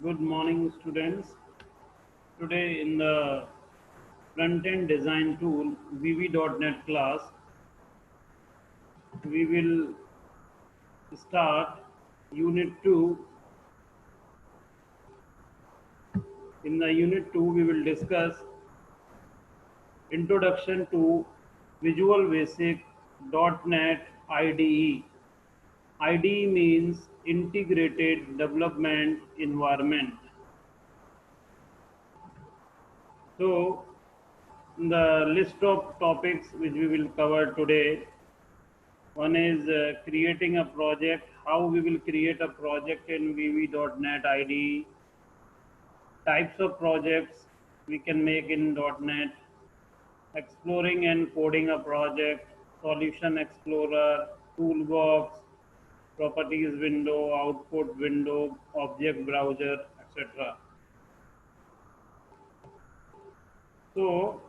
Good morning, students. Today, in the front-end design tool VB.NET class, we will start Unit 2. In the Unit 2, we will discuss Introduction to Visual Basic .NET IDE. IDE means Integrated Development Environment. So, the list of topics which we will cover today. One is creating a project, how we will create a project in VB.NET IDE, types of projects we can make in .NET, exploring and coding a project, solution explorer, toolbox, properties window, output window, object browser, etc. So,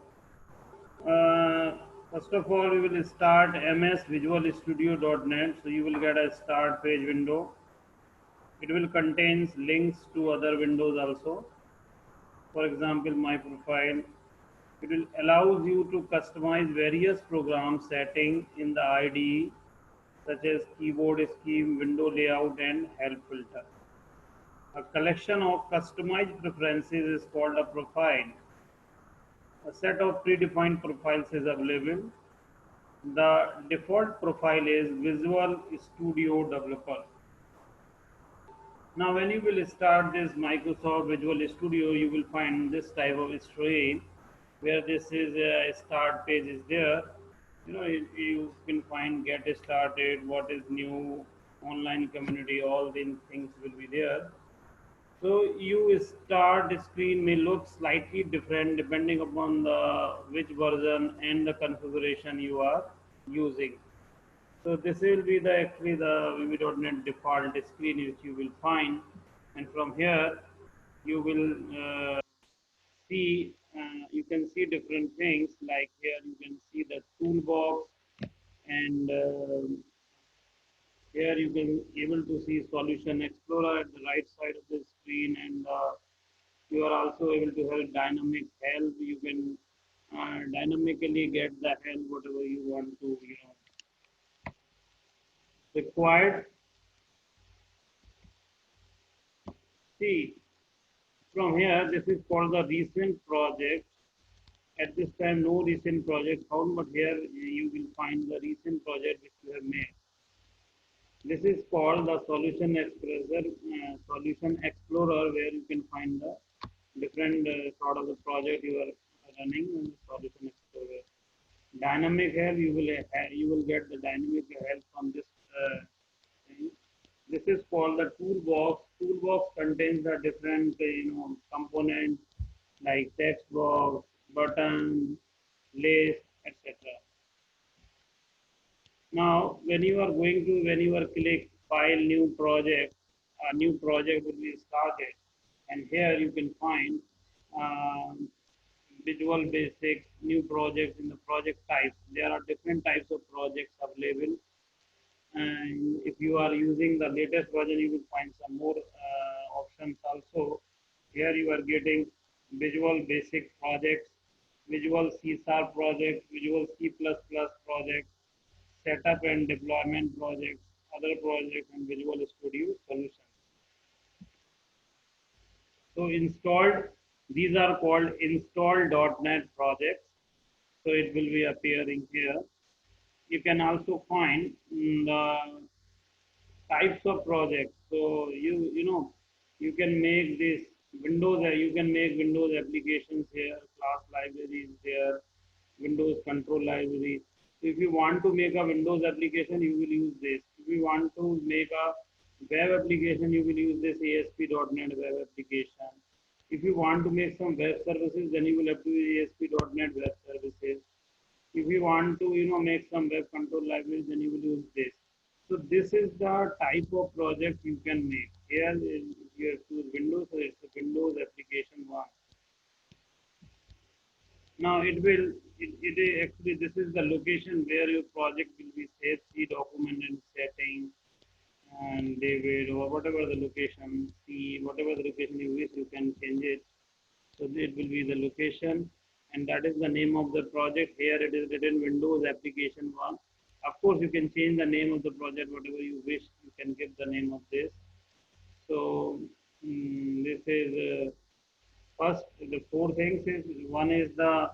uh, first of all, we will start MS Visual Studio.NET. So, you will get a start page window. It will contains links to other windows also. For example, my profile. It will allows you to customize various program setting in the IDE such as keyboard scheme, window layout, and help filter. A collection of customized preferences is called a profile. A set of predefined profiles is available. The default profile is Visual Studio Developer. Now, when you will start this Microsoft Visual Studio, you will find this type of screen where this is a start page is there. You can find get started, what is new, online community, all these things will be there. So you start screen may look slightly different depending upon the which version and the configuration you are using. So this will be the actually the VB.NET default screen which you will find, and from here you will see you can see different things like here you can see the toolbox and here you can able to see solution explorer at the right side of the screen, and you are also able to help dynamic help. You can dynamically get the help whatever you want to required. See, from here, this is called the recent project. At this time, no recent project found, but here you will find the recent project which you have made. This is called the Solution Explorer, where you can find the different sort of the project you are running in the Solution Explorer. Dynamic help, you will get the dynamic help from this thing. This is called the toolbox. Toolbox contains the different components like text box, button, list, etc. Now, when you are click file new project, a new project will be started, and here you can find um, Visual Basic new project in the project types. There are different types of projects available, and if you are using the latest version, you will find some more options also. Here you are getting Visual Basic projects, Visual C Sharp projects, Visual C++ projects, setup and deployment projects, other projects, and Visual Studio solutions. So installed, these are called install.NET projects. So it will be appearing here. You can also find the types of projects. So you can make this Windows. You can make Windows applications here. Class libraries there. Windows control library. If you want to make a Windows application, you will use this. If you want to make a web application, you will use this ASP.NET web application. If you want to make some web services, then you will have to use ASP.NET web services. If you want to make some web control libraries, then you will use this. So this is the type of project you can make. Here if you choose Windows, so it's a Windows application one. Now it is actually this is the location where your project will be saved. See document and setting, and David, or whatever the location, C, whatever the location you wish, you can change it. So it will be the location, and that is the name of the project. Here it is written Windows Application 1. Of course, you can change the name of the project, whatever you wish, you can give the name of this. So this is first, the four things is one is the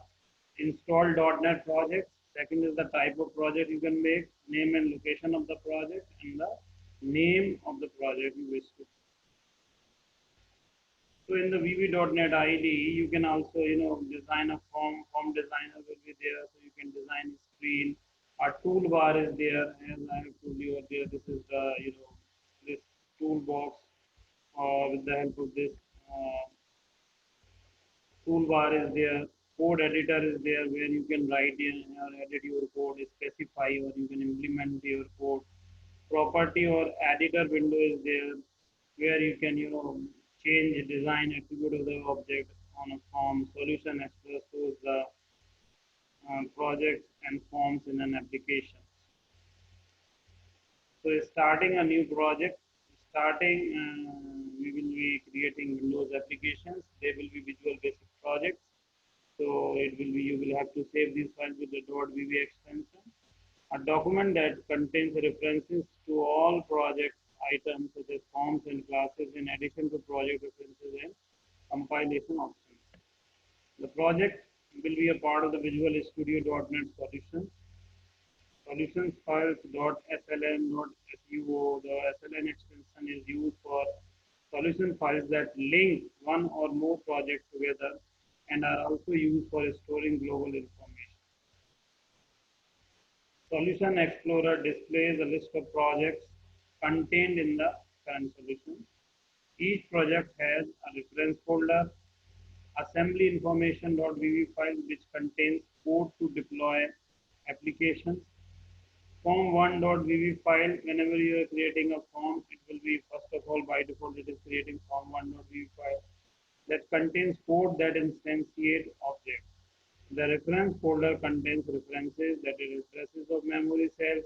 install.NET project. Second is the type of project you can make, name and location of the project, and the name of the project you wish to. So in the VB.NET IDE, you can also, design a form. Form designer will be there, so you can design a screen. A toolbar is there, as I have told you earlier. This is the, this toolbox. With the help of this toolbar is there. Code editor is there, where you can write in or edit your code, specify, or you can implement your code. Property or editor window is there, where you can, change design attribute of the object on a form. Solution explorer shows the projects and forms in an application. So starting a new project, we will be creating Windows applications. They will be Visual Basic projects. So it will be, you will have to save these files with the .vb extension. A document that contains references to all project items such as forms and classes, in addition to project references and compilation options. The project will be a part of the Visual Studio.NET solutions. Solutions files .sln.suo. The SLN extension is used for solution files that link one or more projects together and are also used for storing global information. Solution Explorer displays a list of projects contained in the current solution. Each project has a reference folder, assembly information.vb file which contains code to deploy applications, form1.vb file. Whenever you are creating a form, it will be, first of all, by default, it is creating form1.vb file that contains code that instantiates objects. The reference folder contains references, that is, addresses of memory cells.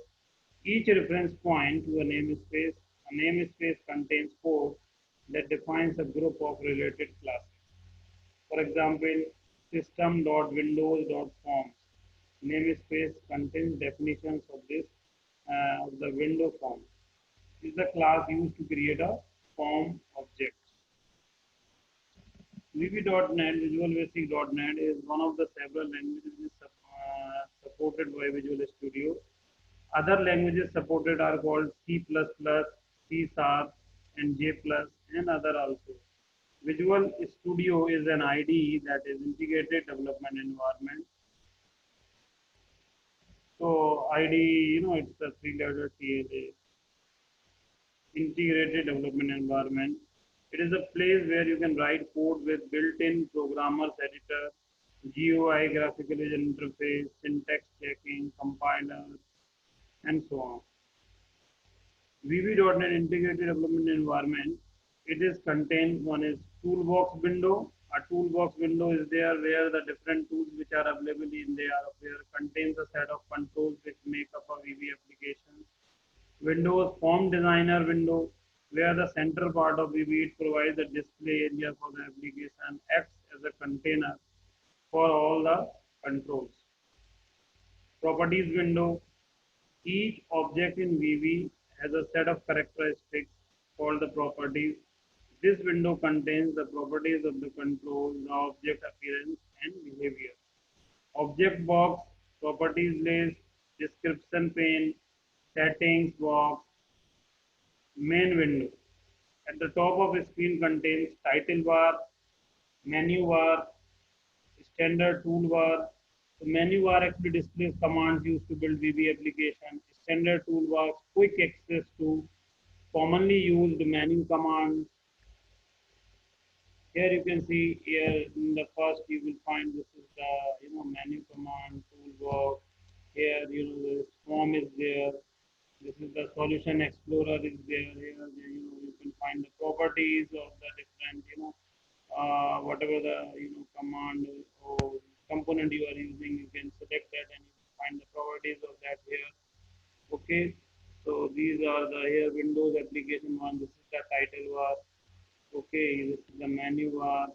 Each reference point to a namespace. A namespace contains code that defines a group of related classes. For example, system.windows.forms. Namespace contains definitions of this of the window form. This is the class used to create a form object. VB.NET, Visual Basic.NET, is one of the several languages supported by Visual Studio. Other languages supported are called C++, C#, and J+, and other also. Visual Studio is an IDE, that is integrated development environment. So IDE, it's a three-letter TLA, integrated development environment. It is a place where you can write code with built-in programmer's editor, GUI, graphical user interface, syntax checking, compiler, and so on. VB.NET integrated development environment. It is contained, one is toolbox window. A toolbox window is there where the different tools which are available in there contains a set of controls which make up a VB application. Windows Form Designer window, where the center part of VB provides the display area for the application, acts as a container for all the controls. Properties window. Each object in VB has a set of characteristics called the properties. This window contains the properties of the control, the object appearance, and behavior. Object box, properties list, description pane, settings box, main window. At the top of the screen contains title bar, menu bar, standard toolbar. The menu bar actually displays commands used to build VB application. Standard toolbar, quick access to commonly used menu commands. Here you can see, here in the first you will find this is the menu command toolbox. Here the form is there. This is the solution explorer is there. Here you can find the properties of the different whatever the command or component you are using. You can select that and you find the properties of that here. Okay, So these are the here Windows application one. This is the title bar. Okay, this is the menu bar.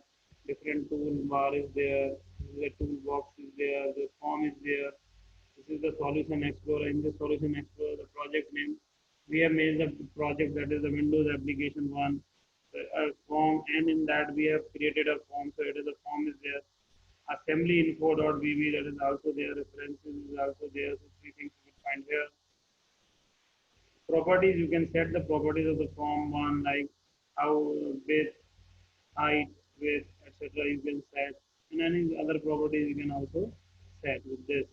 Different toolbar is there. This is the toolbox is there. The form is there. This is the Solution Explorer. In the Solution Explorer, the project name, we have made the project that is the Windows application one, a form, and in that we have created a form. So it is a form is there. Assembly info.vb that is also there. References is also there. So three things you will find here. Properties, you can set the properties of the form one like how width, height, width, etc. You can set, and any other properties you can also set with this.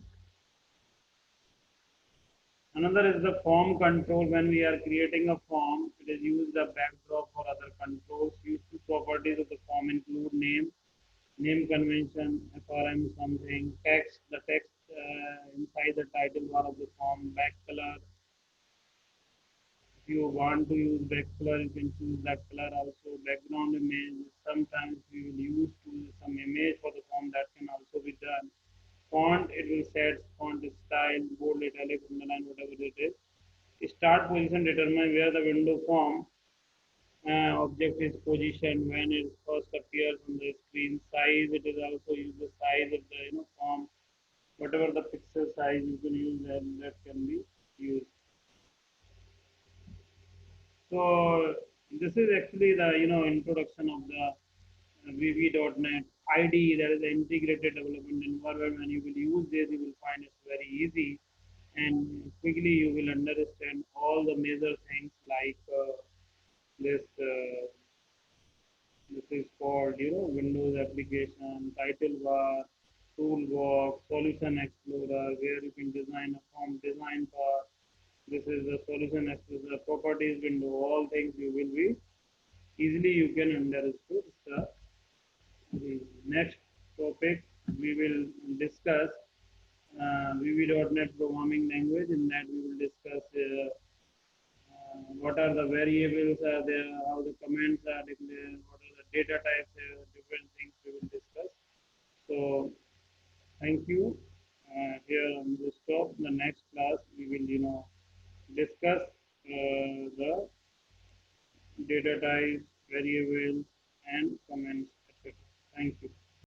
Another is the form control. When we are creating a form, it is used the backdrop for other controls. Useful properties of the form include name convention, FRM something, text, the text inside the title bar of the form, back color. If you want to use back color, you can choose that color also. Background image, sometimes we will use to some image for the form that can also be done. Font, it will set font style, bold, italic, underline, whatever it is. Start position, determine where the window form object is positioned when it first appears on the screen. Size, it is also use the size of the form. Whatever the pixel size you can use, and that can be used. So this is actually the introduction of the VB.NET IDE, that is the integrated development environment. When you will use this, you will find it's very easy, and quickly you will understand all the major things like this. This is called Windows application, title bar, toolbox, solution explorer, where you can design a form design part. This is the solution explorer, properties window. All things you will be easily you can understood. The next topic we will discuss VB.NET programming language. In that we will discuss what are the variables are there, how the comments are declared, what are the data types, different things we will discuss. So thank you. Here on the stop. The next class we will discuss the data types, variables, and comments, etc. Thank you.